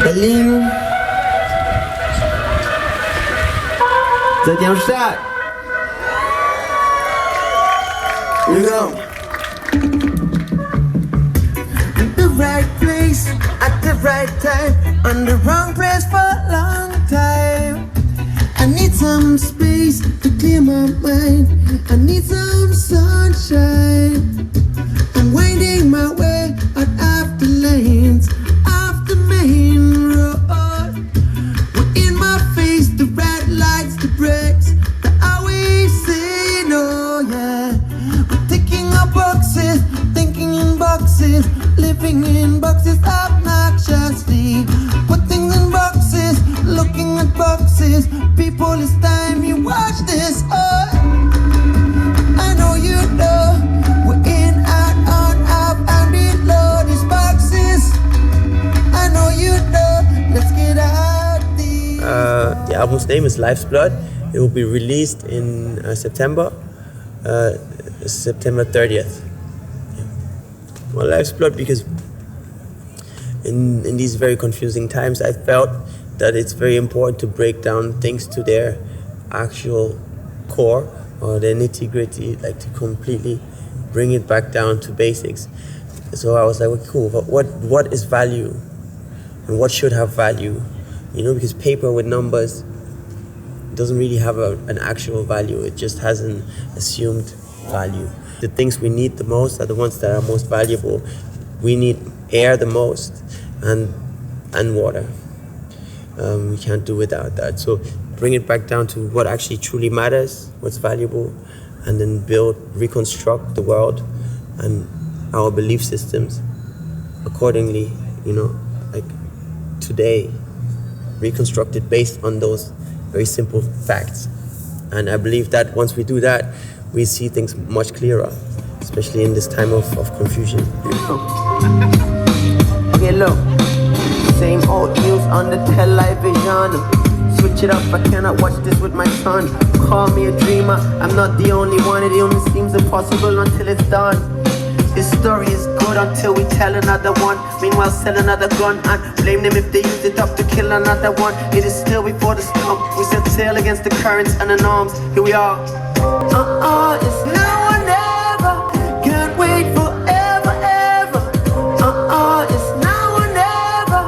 Berlin. Seid ihr am Start? Here we go. In the right place, at the right time, on the wrong place for a long time. I need some space to clear my mind. I need some sunshine. I'm winding my way out of the lanes, off the main road. We're in my face, the red lights, the brakes, the always say no, yeah. We're ticking our boxes, thinking in boxes, living in boxes obnoxiously. Put things in boxes, looking at boxes. People, it's time you watch this. Oh, I know you know we're in, out, on, up, and below these boxes. I know you know. Let's get out these. The album's name is Life's Blood. It will be released in September 30th. Yeah. Well, Life's Blood because in these very confusing times, I felt that it's very important to break down things to their actual core or their nitty-gritty, like to completely bring it back down to basics. So I was like, well, cool, but what is value? And what should have value? You know, because paper with numbers doesn't really have an actual value. It just has an assumed value. The things we need the most are the ones that are most valuable. We need air the most and water. We can't do without that. So bring it back down to what actually truly matters, what's valuable, and then reconstruct the world and our belief systems accordingly, you know, like today, reconstructed based on those very simple facts. And I believe that once we do that, we see things much clearer, especially in this time of confusion. Okay, look. Same old news on the television. Switch it up, I cannot watch this with my son. Call me a dreamer, I'm not the only one. It only seems impossible until it's done. This story is good until we tell another one. Meanwhile, sell another gun and blame them if they use it up to kill another one. It is still before the storm. We set sail against the currents and the norms. Here we are. It's now or never. Can't wait forever, ever. It's now or never.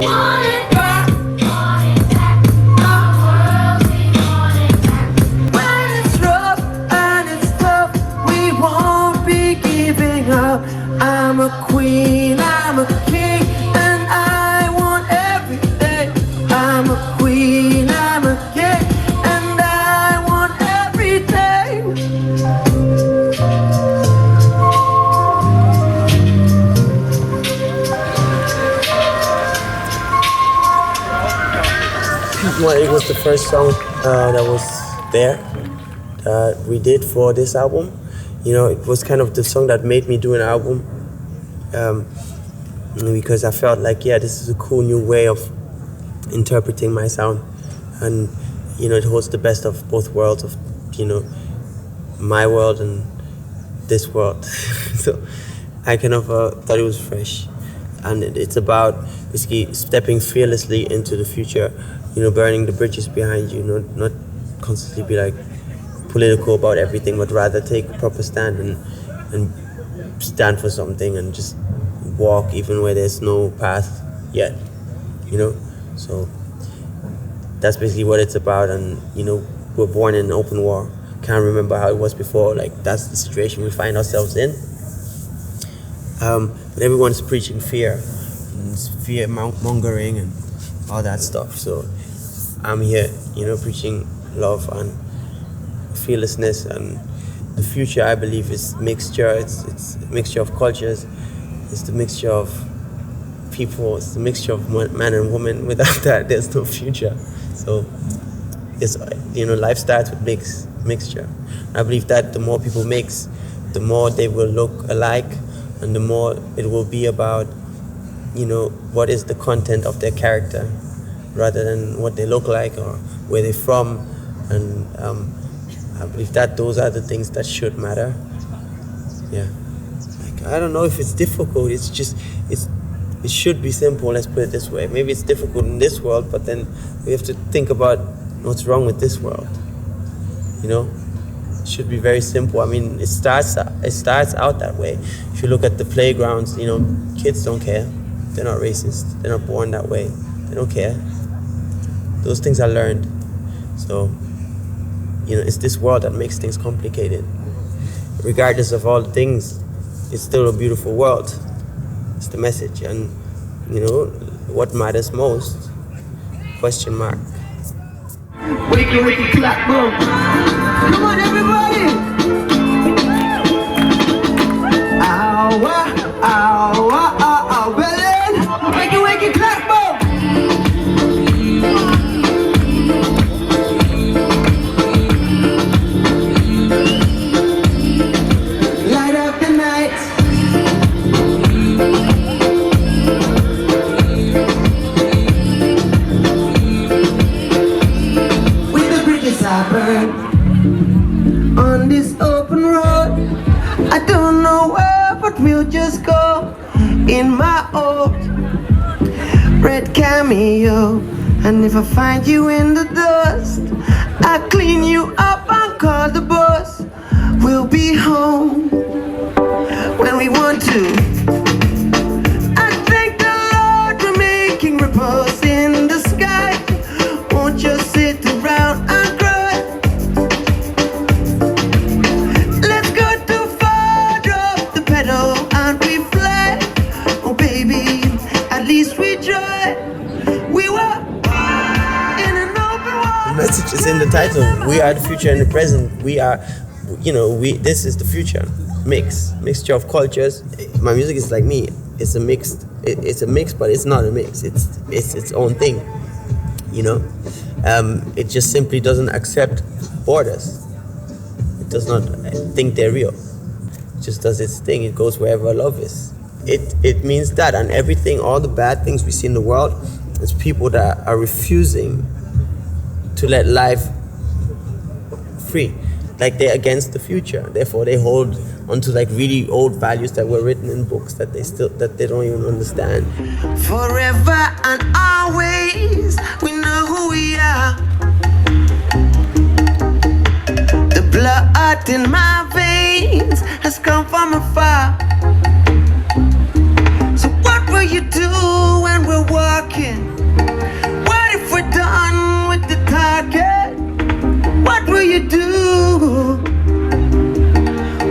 Want it back. Want it back. Our world, we want it back. When it's rough and it's tough, we won't be giving up. I'm a queen, I'm a king, and I want everything. I'm a queen, I'm a king, and I want everything. Well, it was the first song that was there that we did for this album. You know, it was kind of the song that made me do an album because I felt like, yeah, this is a cool new way of interpreting my sound. And, you know, it holds the best of both worlds of, you know, my world and this world. So I kind of thought it was fresh. And it's about basically stepping fearlessly into the future, you know, burning the bridges behind you, not constantly be like political about everything, but rather take a proper stand and stand for something and just walk even where there's no path yet, you know? So that's basically what it's about. And, you know, we're born in an open war. Can't remember how it was before. Like, that's the situation we find ourselves in. But everyone's preaching fear, and fear mongering and all that stuff. So I'm here, you know, preaching love and fearlessness. And the future, I believe, is mixture. It's a mixture of cultures. It's the mixture of people. It's the mixture of man and woman. Without that, there's no future. So it's, you know, life starts with mixture. I believe that the more people mix, the more they will look alike, and the more it will be about, you know, what is the content of their character, rather than what they look like or where they're from. And I believe that those are the things that should matter. Yeah. Like, I don't know if it's difficult. It's just, It should be simple, let's put it this way. Maybe it's difficult in this world, but then we have to think about what's wrong with this world. You know? It should be very simple. I mean, it starts out that way. If you look at the playgrounds, you know, kids don't care. They're not racist. They're not born that way. They don't care. Those things are learned. So, you know, it's this world that makes things complicated. Regardless of all the things, it's still a beautiful world. It's the message. And, you know, what matters most? Question mark. Wakey, clap, boom. Come on, everybody. Belen. Wakey, clap, boom. Light up the night. On this open road, I don't know where, but we'll just go in my old red cameo. And if I find you in the dust, I'll clean you up and call the bus. We'll be home when we want to. I thank the Lord for making repose in the sky. Won't just sit around and cry. Message is in the title. We are the future and the present. We are, you know, this is the future. Mixture of cultures. My music is like me. It's a mix. It's a mix, but it's not a mix. It's its own thing. You know, it just simply doesn't accept borders. It does not think they're real. It just does its thing. It goes wherever love is. It means that, and everything, all the bad things we see in the world, it's people that are refusing to let life free, like they're against the future. Therefore, they hold onto like really old values that were written in books that they don't even understand. Forever and always, we know who we are. The blood in my veins has come from afar. So what will you do when we're walking? What if we're done with the target? What will you do?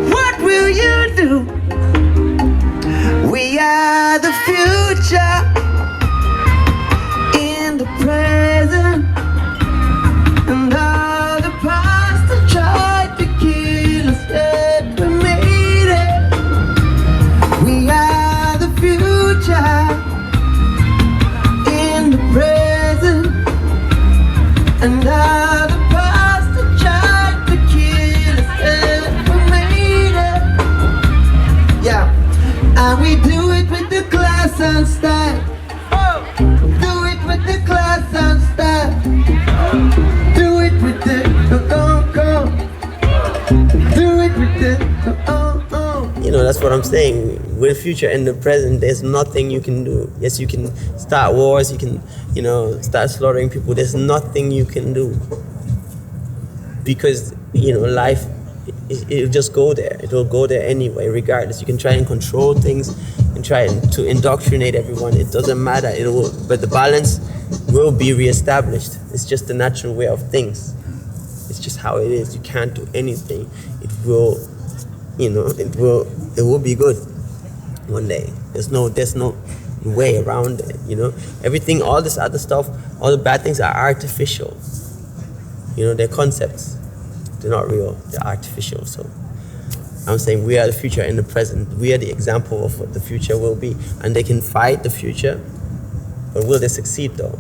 What will you do? We are the future in the present, and all the past that tried to kill us, yet we made it. We are the future in the present, and all the past that tried to kill us, yet we made it. Yeah, and we do it with the class and style. Do it with the class and style. Do it with the come. Do it with the You know, that's what I'm saying. With the future and the present, there's nothing you can do. Yes, you can start wars, you can, you know, start slaughtering people. There's nothing you can do. Because, you know, life, it'll just go there. It'll go there anyway, regardless. You can try and control things and try to indoctrinate everyone. It doesn't matter. But the balance will be reestablished. It's just the natural way of things. It's just how it is. You can't do anything. It will, you know, it will be good one day. There's no way around it, you know. Everything, all this other stuff, all the bad things are artificial. You know, they're concepts. They're not real. They're artificial. So I'm saying we are the future in the present. We are the example of what the future will be. And they can fight the future, but will they succeed though?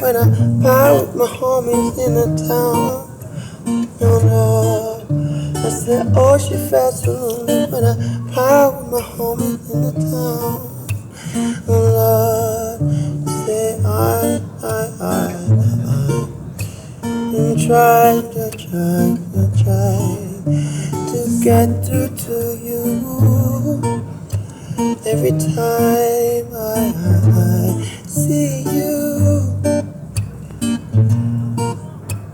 when I pile with my homies in the town. Oh Lord, I said, oh, she felt so lonely when I pile with my homies in the town. Oh Lord, say I tried to get through to you. Every time I see you,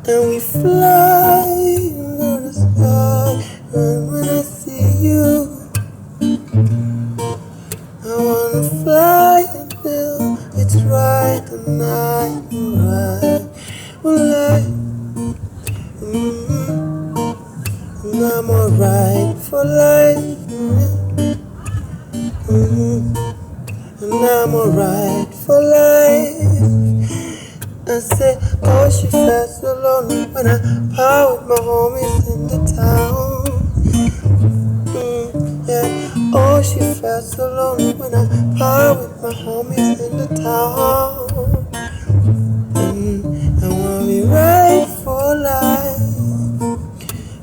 and we fly into the sky, and when I see you, I wanna fly until it's right, and I'm right. Well, and I'm alright for life. And I'm alright for life. I say, oh, she felt so lonely when I power with my homies in the town. Yeah, oh, she felt so lonely when I power with my homies in the town. I wanna be right for life.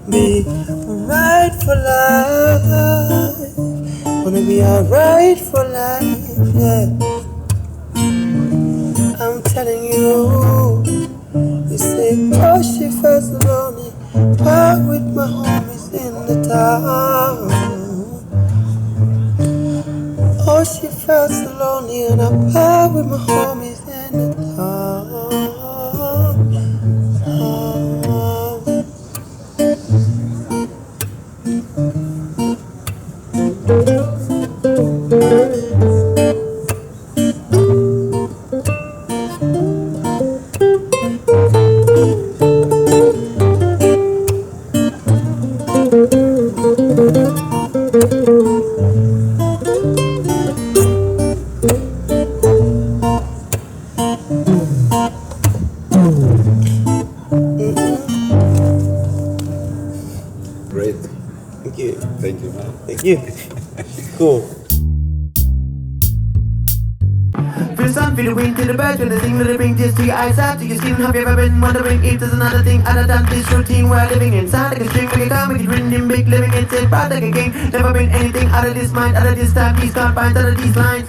Be right for life. Wanna be alright for life, yeah. I'm telling you, you say, oh, she felt so lonely. Park with my homies in the town. Oh, she felt so lonely, and I park with my homies in the town. Great. Thank you. Thank you, man. Thank you. Cool. Feel the sun, feel the wind, till the birds, when they sing, let it bring tears to your eyes, out to your skin. Have you ever been wondering if there's another thing other than this routine we're living inside? Like a string, like a car, make it rhythm big, living inside, proud like a game. Never been anything out of this mind, out of this time, these confines, out of these lines.